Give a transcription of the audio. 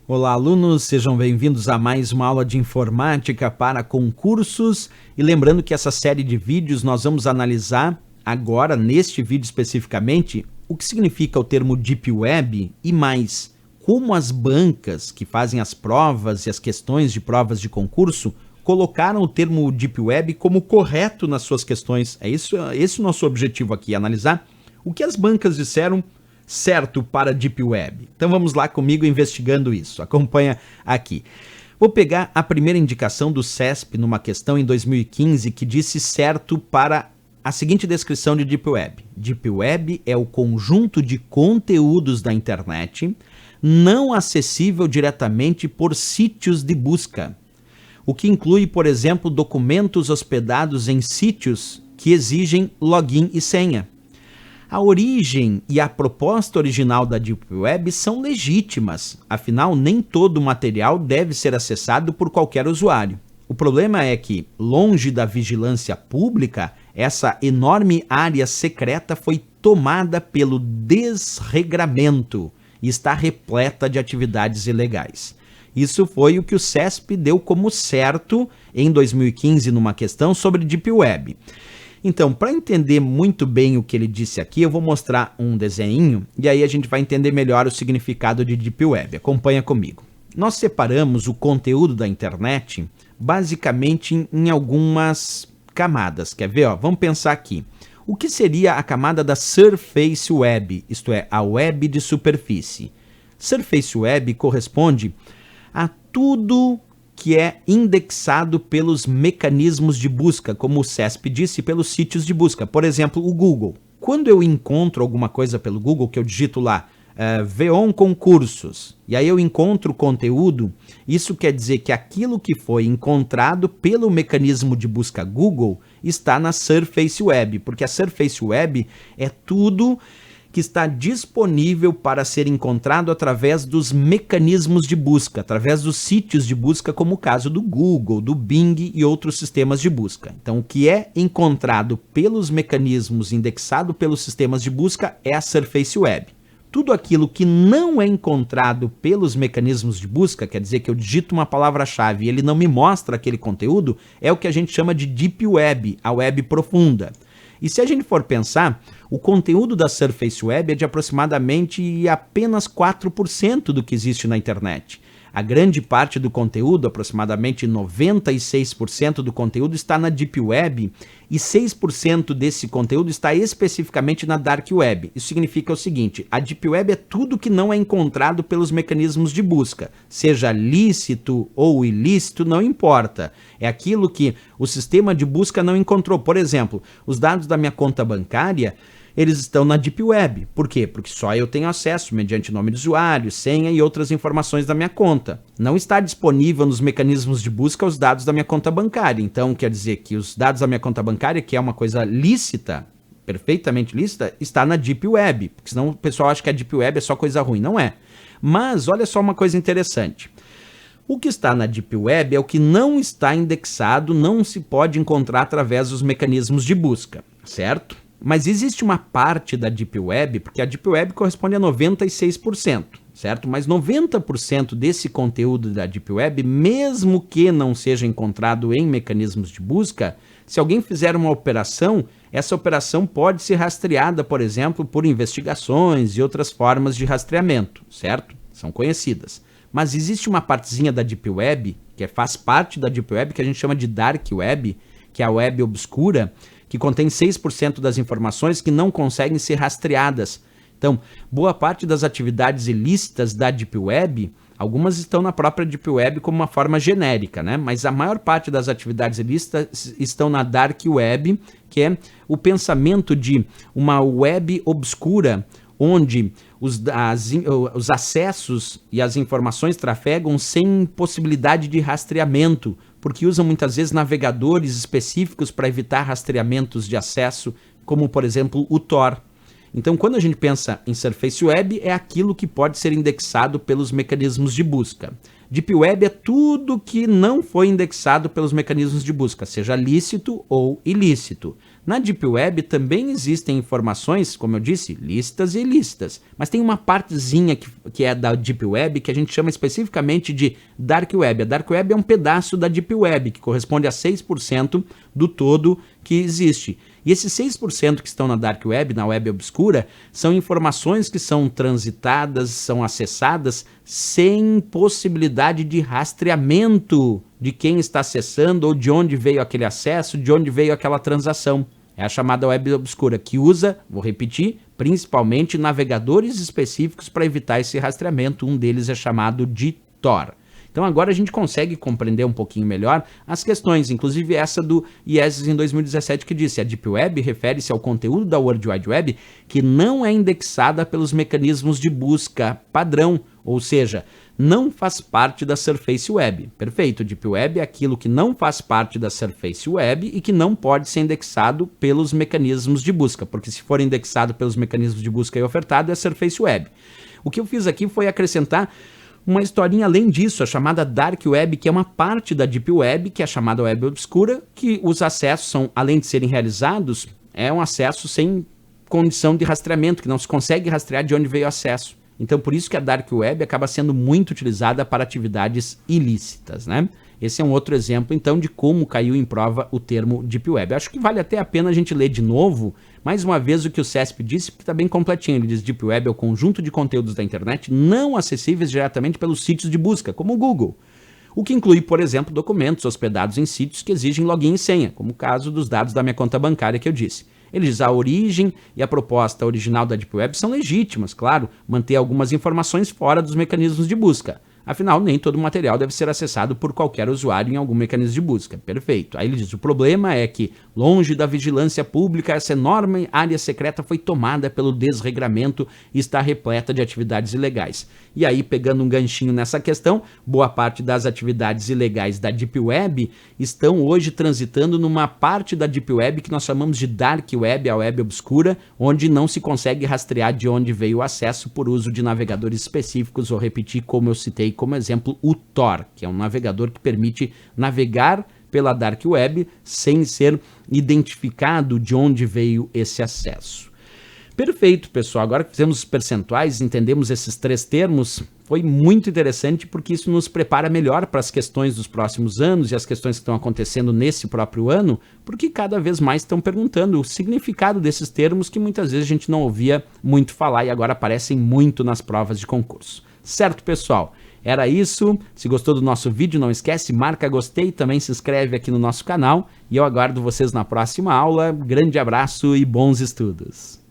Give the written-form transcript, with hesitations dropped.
Olá, alunos, sejam bem-vindos a mais uma aula de informática para concursos. E lembrando que essa série de vídeos nós vamos analisar agora, neste vídeo especificamente, o que significa o termo Deep Web e mais, como as bancas que fazem as provas e as questões de provas de concurso colocaram o termo Deep Web como correto nas suas questões. Esse é o nosso objetivo aqui, analisar o que as bancas disseram certo para Deep Web. Então vamos lá comigo investigando isso. Acompanha aqui. Vou pegar a primeira indicação do CESP numa questão em 2015 que disse certo para a seguinte descrição de Deep Web. Deep Web é o conjunto de conteúdos da internet não acessível diretamente por sítios de busca, o que inclui, por exemplo, documentos hospedados em sítios que exigem login e senha. A origem e a proposta original da Deep Web são legítimas, afinal, nem todo o material deve ser acessado por qualquer usuário. O problema é que, longe da vigilância pública, essa enorme área secreta foi tomada pelo desregramento e está repleta de atividades ilegais. Isso foi o que o CESP deu como certo em 2015 numa questão sobre Deep Web. Então, para entender muito bem o que ele disse aqui, eu vou mostrar um desenho e aí a gente vai entender melhor o significado de Deep Web. Acompanha comigo. Nós separamos o conteúdo da internet basicamente em algumas camadas. Quer ver? Vamos pensar aqui. O que seria a camada da Surface Web, isto é, a web de superfície? Surface Web corresponde a tudo que é indexado pelos mecanismos de busca, como o CESP disse, pelos sítios de busca. Por exemplo, o Google. Quando eu encontro alguma coisa pelo Google, que eu digito lá, Veon concursos, e aí eu encontro conteúdo, isso quer dizer que aquilo que foi encontrado pelo mecanismo de busca Google está na Surface Web, porque a Surface Web é tudo que está disponível para ser encontrado através dos mecanismos de busca, através dos sítios de busca, como o caso do Google, do Bing e outros sistemas de busca. Então, o que é encontrado pelos mecanismos, indexado pelos sistemas de busca, é a Surface Web. Tudo aquilo que não é encontrado pelos mecanismos de busca, quer dizer que eu digito uma palavra-chave e ele não me mostra aquele conteúdo, é o que a gente chama de Deep Web, a web profunda. E se a gente for pensar, o conteúdo da Surface Web é de aproximadamente apenas 4% do que existe na internet. A grande parte do conteúdo, aproximadamente 96% do conteúdo, está na Deep Web e 6% desse conteúdo está especificamente na Dark Web. Isso significa o seguinte: a Deep Web é tudo que não é encontrado pelos mecanismos de busca, seja lícito ou ilícito, não importa. É aquilo que o sistema de busca não encontrou. Por exemplo, os dados da minha conta bancária, eles estão na Deep Web. Por quê? Porque só eu tenho acesso mediante nome de usuário, senha e outras informações da minha conta. Não está disponível nos mecanismos de busca os dados da minha conta bancária. Então, quer dizer que os dados da minha conta bancária, que é uma coisa lícita, perfeitamente lícita, está na Deep Web. Porque senão o pessoal acha que a Deep Web é só coisa ruim. Não é. Mas, olha só uma coisa interessante. O que está na Deep Web é o que não está indexado, não se pode encontrar através dos mecanismos de busca, certo? Mas existe uma parte da Deep Web, porque a Deep Web corresponde a 96%, certo? Mas 90% desse conteúdo da Deep Web, mesmo que não seja encontrado em mecanismos de busca, se alguém fizer uma operação, essa operação pode ser rastreada, por exemplo, por investigações e outras formas de rastreamento, certo? São conhecidas. Mas existe uma partezinha da Deep Web, que faz parte da Deep Web, que a gente chama de Dark Web, que é a web obscura, que contém 6% das informações que não conseguem ser rastreadas. Então, boa parte das atividades ilícitas da Deep Web, algumas estão na própria Deep Web como uma forma genérica, né? Mas a maior parte das atividades ilícitas estão na Dark Web, que é o pensamento de uma web obscura, onde os acessos e as informações trafegam sem possibilidade de rastreamento, porque usam muitas vezes navegadores específicos para evitar rastreamentos de acesso, como por exemplo o Tor. Então, quando a gente pensa em Surface Web, é aquilo que pode ser indexado pelos mecanismos de busca. Deep Web é tudo que não foi indexado pelos mecanismos de busca, seja lícito ou ilícito. Na Deep Web também existem informações, como eu disse, lícitas e ilícitas, mas tem uma partezinha que é da Deep Web que a gente chama especificamente de Dark Web. A Dark Web é um pedaço da Deep Web, que corresponde a 6% do todo que existe. E esses 6% que estão na Dark Web, na web obscura, são informações que são transitadas, são acessadas sem possibilidade de rastreamento de quem está acessando ou de onde veio aquele acesso, de onde veio aquela transação. É a chamada web obscura, que usa, vou repetir, principalmente navegadores específicos para evitar esse rastreamento. Um deles é chamado de Tor. Então agora a gente consegue compreender um pouquinho melhor as questões, inclusive essa do IESES em 2017 que disse: a Deep Web refere-se ao conteúdo da World Wide Web que não é indexada pelos mecanismos de busca padrão, ou seja, não faz parte da Surface Web. Perfeito, Deep Web é aquilo que não faz parte da Surface Web e que não pode ser indexado pelos mecanismos de busca, porque se for indexado pelos mecanismos de busca e ofertado é Surface Web. O que eu fiz aqui foi acrescentar uma historinha além disso, a chamada Dark Web, que é uma parte da Deep Web, que é a chamada Web Obscura, que os acessos são, além de serem realizados, é um acesso sem condição de rastreamento, que não se consegue rastrear de onde veio o acesso. Então, por isso que a Dark Web acaba sendo muito utilizada para atividades ilícitas, né? Esse é um outro exemplo, então, de como caiu em prova o termo Deep Web. Acho que vale até a pena a gente ler de novo, mais uma vez, o que o CESP disse, porque está bem completinho. Ele diz: Deep Web é o conjunto de conteúdos da internet não acessíveis diretamente pelos sítios de busca, como o Google. O que inclui, por exemplo, documentos hospedados em sítios que exigem login e senha, como o caso dos dados da minha conta bancária que eu disse. Ele diz: a origem e a proposta original da Deep Web são legítimas, claro, manter algumas informações fora dos mecanismos de busca. Afinal, nem todo material deve ser acessado por qualquer usuário em algum mecanismo de busca. Perfeito. Aí ele diz: o problema é que, longe da vigilância pública, essa enorme área secreta foi tomada pelo desregramento e está repleta de atividades ilegais. E aí, pegando um ganchinho nessa questão, boa parte das atividades ilegais da Deep Web estão hoje transitando numa parte da Deep Web que nós chamamos de Dark Web, a web obscura, onde não se consegue rastrear de onde veio o acesso por uso de navegadores específicos. Vou repetir, como eu citei como exemplo, o Tor, que é um navegador que permite navegar pela Dark Web sem ser identificado de onde veio esse acesso. Perfeito, pessoal. Agora que fizemos os percentuais, entendemos esses 3 termos, foi muito interessante porque isso nos prepara melhor para as questões dos próximos anos e as questões que estão acontecendo nesse próprio ano, porque cada vez mais estão perguntando o significado desses termos que muitas vezes a gente não ouvia muito falar e agora aparecem muito nas provas de concurso. Certo, pessoal? Era isso. Se gostou do nosso vídeo, não esquece, marca gostei, também se inscreve aqui no nosso canal e eu aguardo vocês na próxima aula. Grande abraço e bons estudos!